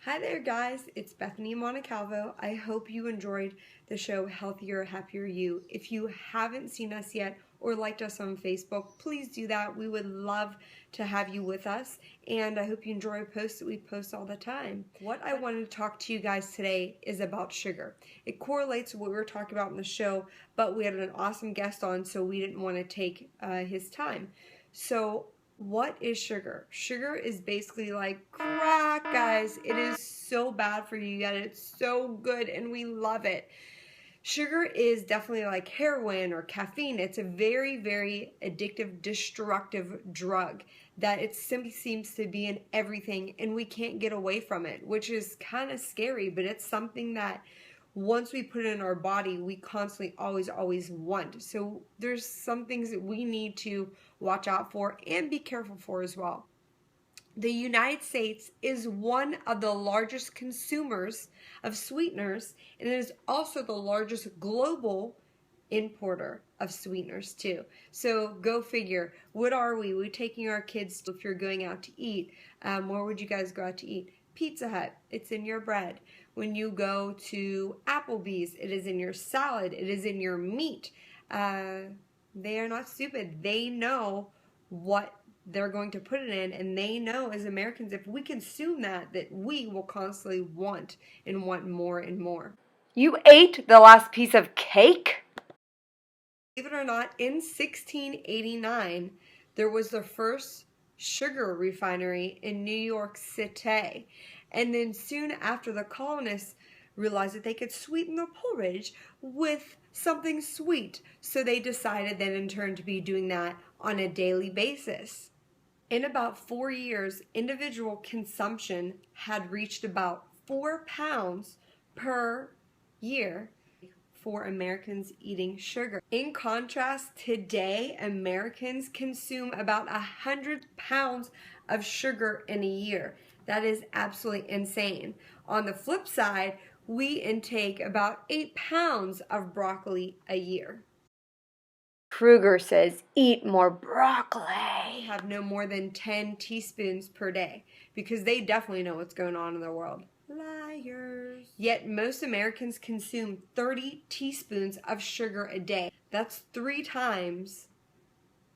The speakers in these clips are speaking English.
Hi there, guys. It's Bethany Montecalvo. I hope you enjoyed the show Healthier, Happier You. If you haven't seen us yet or liked us on Facebook, please do that. We would love to have you with us, and I hope you enjoy our posts that we post all the time. What I wanted to talk to you guys today is about sugar. It correlates with what we were talking about in the show, but we had an awesome guest on, so we didn't want to take his time. So what is sugar? Sugar is basically like crack, guys. It is so bad for you, yet it's so good and we love it. Sugar is definitely like heroin or caffeine. It's a very, very addictive, destructive drug that it simply seems to be in everything and we can't get away from it, which is kind of scary, but it's something that once we put it in our body, we constantly always want. So there's some things that we need to watch out for and be careful for as well. The United States is one of the largest consumers of sweeteners, and it is also the largest global importer of sweeteners too. So go figure. What are we? We're taking our kids to, if you're going out to eat. Where would you guys go out to eat? Pizza Hut. It's in your bread. When you go to Applebee's, it is in your salad. It is in your meat. They are not stupid. They know what they're going to put it in, and they know as Americans, if we consume that we will constantly want and want more and more. You ate the last piece of cake? Believe it or not, in 1689, there was the first sugar refinery in New York City. And then soon after, the colonists realized that they could sweeten the porridge with something sweet. So they decided then in turn to be doing that on a daily basis. In about 4 years, individual consumption had reached about 4 pounds per year for Americans eating sugar. In contrast, today, Americans consume about 100 pounds of sugar in a year. That is absolutely insane. On the flip side, we intake about 8 pounds of broccoli a year. Kruger says, eat more broccoli. Have no more than 10 teaspoons per day because they definitely know what's going on in the world. Liars. Yet most Americans consume 30 teaspoons of sugar a day. That's 3 times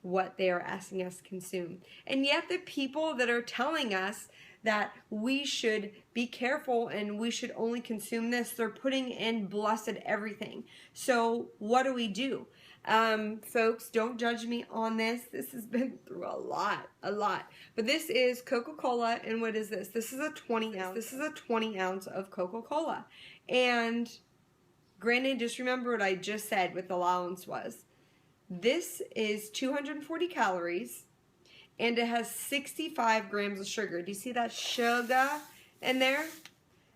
what they are asking us to consume. And yet the people that are telling us that we should be careful and we should only consume this, they're putting in blessed everything. So what do? Folks, don't judge me on this. This has been through a lot. But this is Coca-Cola, and what is this? This is a 20 ounce. This is a 20 ounce of Coca-Cola. And granted, just remember what I just said what the allowance was. This is 240 calories, and it has 65 grams of sugar. Do you see that sugar in there?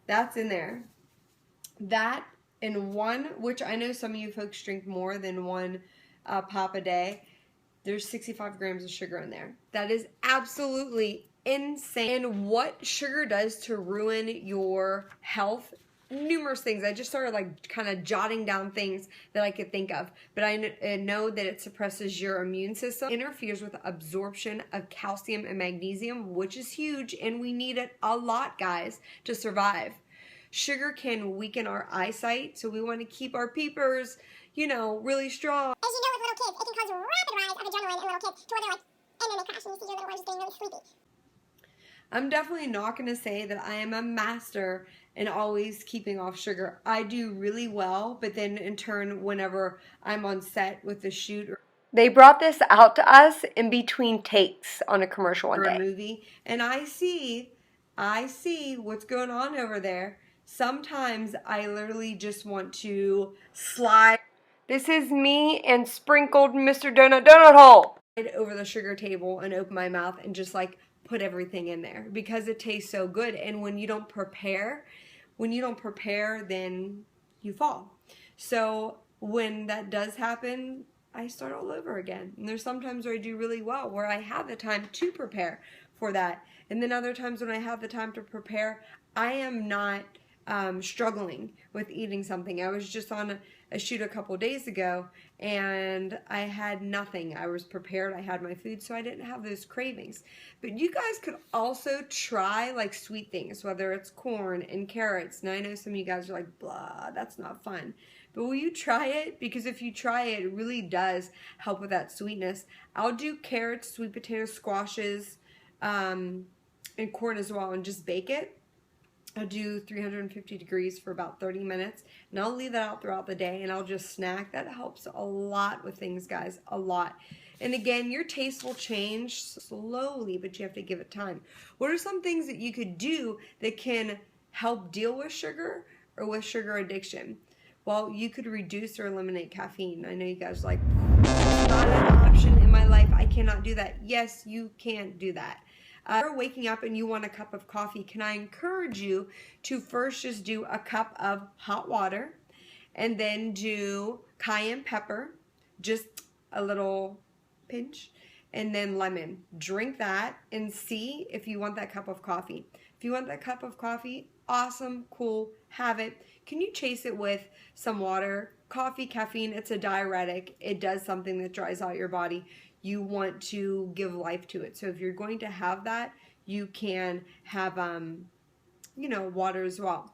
That's in there. That in one, which I know some of you folks drink more than one pop a day, there's 65 grams of sugar in there. That is absolutely insane. And what sugar does to ruin your health, numerous things. I just started like kind of jotting down things that I could think of. But I know that it suppresses your immune system, interferes with absorption of calcium and magnesium, which is huge, and we need it a lot, guys, to survive. Sugar can weaken our eyesight, so we want to keep our peepers, really strong. As you know, with little kids, it can cause a rapid rise of adrenaline in little kids to where they're like, and then they crash and you see your little ones just getting really sleepy. I'm definitely not going to say that I am a master in always keeping off sugar. I do really well, but then in turn, whenever I'm on set with the shoot, they brought this out to us in between takes on a commercial one or day. a movie, and I see what's going on over there. Sometimes I literally just want to slide. This is me and sprinkled Mr. Donut Hole Over the sugar table and open my mouth and just like put everything in there because it tastes so good. And when you don't prepare, then you fall. So when that does happen, I start all over again. And there's sometimes where I do really well, where I have the time to prepare for that. And then other times when I have the time to prepare, I am not struggling with eating something. I was just on a shoot a couple days ago and I had nothing. I was prepared. I had my food, so I didn't have those cravings. But you guys could also try like sweet things, whether it's corn and carrots. Now I know some of you guys are like, blah, that's not fun. But will you try it? Because if you try it, it really does help with that sweetness. I'll do carrots, sweet potatoes, squashes, and corn as well, and just bake it. I'll do 350 degrees for about 30 minutes, and I'll leave that out throughout the day, and I'll just snack. That helps a lot with things, guys, a lot. And again, your taste will change slowly, but you have to give it time. What are some things that you could do that can help deal with sugar or with sugar addiction? Well, you could reduce or eliminate caffeine. I know you guys are like, it's not an option in my life. I cannot do that. Yes, you can do that. If you're waking up and you want a cup of coffee, can I encourage you to first just do a cup of hot water and then do cayenne pepper, just a little pinch, and then lemon. Drink that and see if you want that cup of coffee. If you want that cup of coffee, awesome, cool, have it. Can you chase it with some water? Coffee, caffeine, it's a diuretic. It does something that dries out your body. You want to give life to it. So if you're going to have that, you can have, water as well.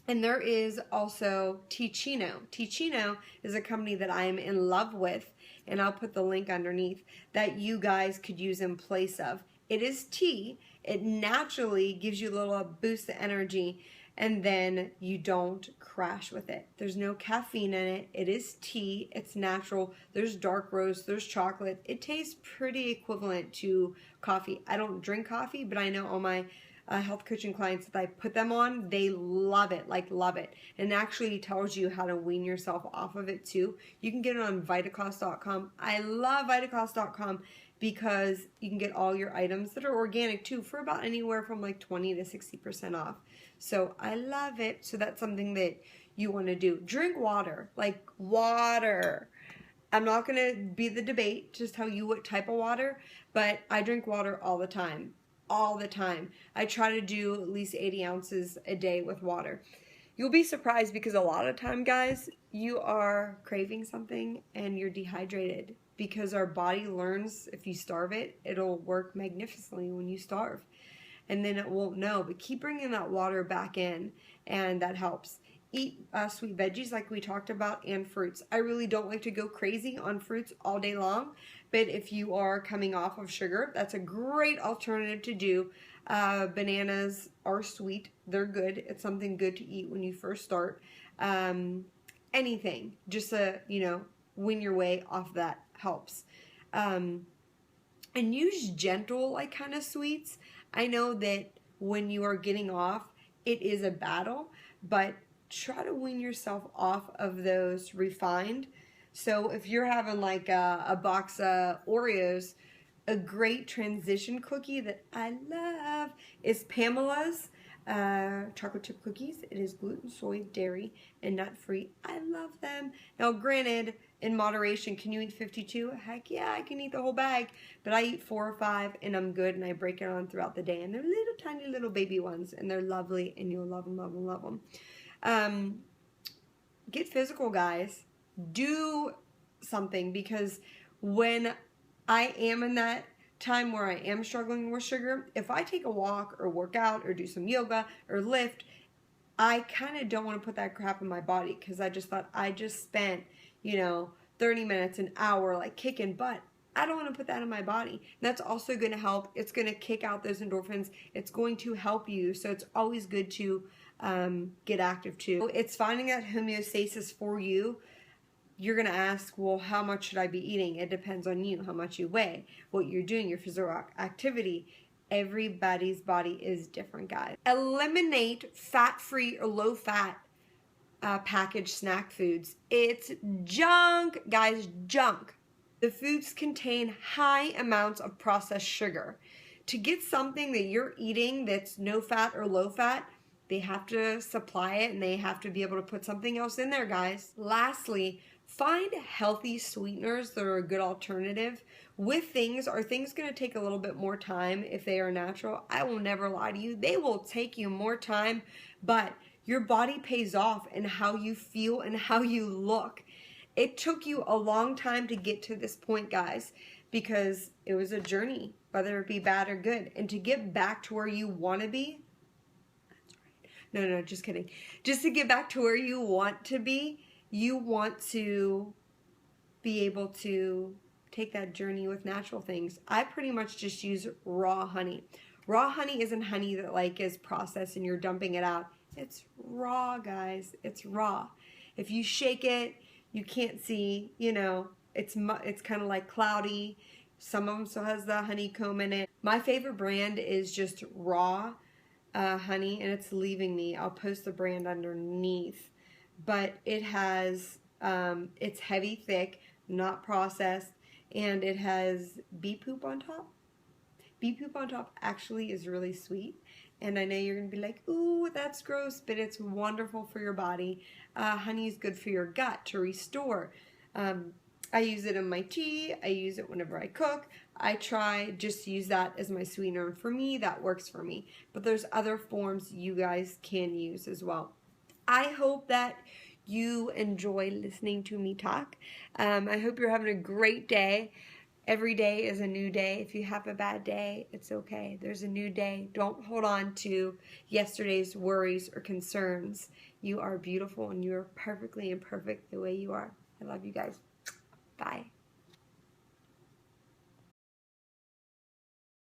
And there is also Ticino. Ticino is a company that I am in love with, and I'll put the link underneath, that you guys could use in place of. It is tea. It naturally gives you a little boost of energy, and then you don't crash with it. There's no caffeine in it. It is tea. It's natural. There's dark roast. There's chocolate. It tastes pretty equivalent to coffee. I don't drink coffee, but I know all my health coaching clients that I put them on, they love it, like love it. And it actually tells you how to wean yourself off of it too. You can get it on Vitacost.com. I love Vitacost.com because you can get all your items that are organic too for about anywhere from like 20 to 60% off. So I love it. So that's something that you want to do. Drink water, like water. I'm not going to be the debate, just tell you what type of water, but I drink water all the time. All the time. I try to do at least 80 ounces a day with water. You'll be surprised because a lot of time, guys, you are craving something and you're dehydrated because our body learns if you starve it, it'll work magnificently when you starve. And then it won't know, but keep bringing that water back in, and that helps. Eat sweet veggies like we talked about, and fruits. I really don't like to go crazy on fruits all day long, but if you are coming off of sugar, that's a great alternative to do. Bananas are sweet. They're good. It's something good to eat when you first start. Anything, just to, win your way off that helps. And use gentle, like kind of sweets. I know that when you are getting off, it is a battle, but try to wean yourself off of those refined. So if you're having like a box of Oreos, a great transition cookie that I love is Pamela's chocolate chip cookies. It is gluten, soy, dairy, and nut-free. I love them. Now, granted, in moderation, can you eat 52? Heck yeah, I can eat the whole bag. But I eat 4 or 5, and I'm good, and I break it on throughout the day. And they're little, tiny little baby ones, and they're lovely, and you'll love them, love them, love them. Get physical, guys. Do something, because when I am in that time where I am struggling with sugar, if I take a walk or work out or do some yoga or lift, I kind of don't want to put that crap in my body, because I just thought I just spent 30 minutes, an hour, like kicking butt. I don't want to put that in my body. And that's also going to help. It's going to kick out those endorphins. It's going to help you. So it's always good to get active too. It's finding that homeostasis for you. You're going to ask, well, how much should I be eating? It depends on you, how much you weigh, what you're doing, your physical activity. Everybody's body is different, guys. Eliminate fat-free or low-fat packaged snack foods. It's junk, guys, junk. The foods contain high amounts of processed sugar. To get something that you're eating that's no fat or low fat, they have to supply it, and they have to be able to put something else in there, guys. Lastly, find healthy sweeteners that are a good alternative. With things, are things going to take a little bit more time if they are natural? I will never lie to you. They will take you more time, but Your body pays off in how you feel and how you look. It took you a long time to get to this point, guys, because it was a journey, whether it be bad or good. And to get back to where you want to be, no, just kidding. Just to get back to where you want to be, you want to be able to take that journey with natural things. I pretty much just use raw honey. Raw honey isn't honey that like is processed and you're dumping it out. It's raw, guys. It's raw. If you shake it, you can't see, you know, it's kind of like cloudy. Some of them still has the honeycomb in it. My favorite brand is just raw honey, and it's leaving me. I'll post the brand underneath. But it has, it's heavy, thick, not processed, and it has bee poop on top. Bee poop on top actually is really sweet. And I know you're going to be like, ooh, that's gross, but it's wonderful for your body. Honey is good for your gut to restore. I use it in my tea. I use it whenever I cook. I try just to use that as my sweetener. And for me, that works for me. But there's other forms you guys can use as well. I hope that you enjoy listening to me talk. I hope you're having a great day. Every day is a new day. If you have a bad day, it's okay. There's a new day. Don't hold on to yesterday's worries or concerns. You are beautiful and you are perfectly imperfect the way you are. I love you guys. Bye.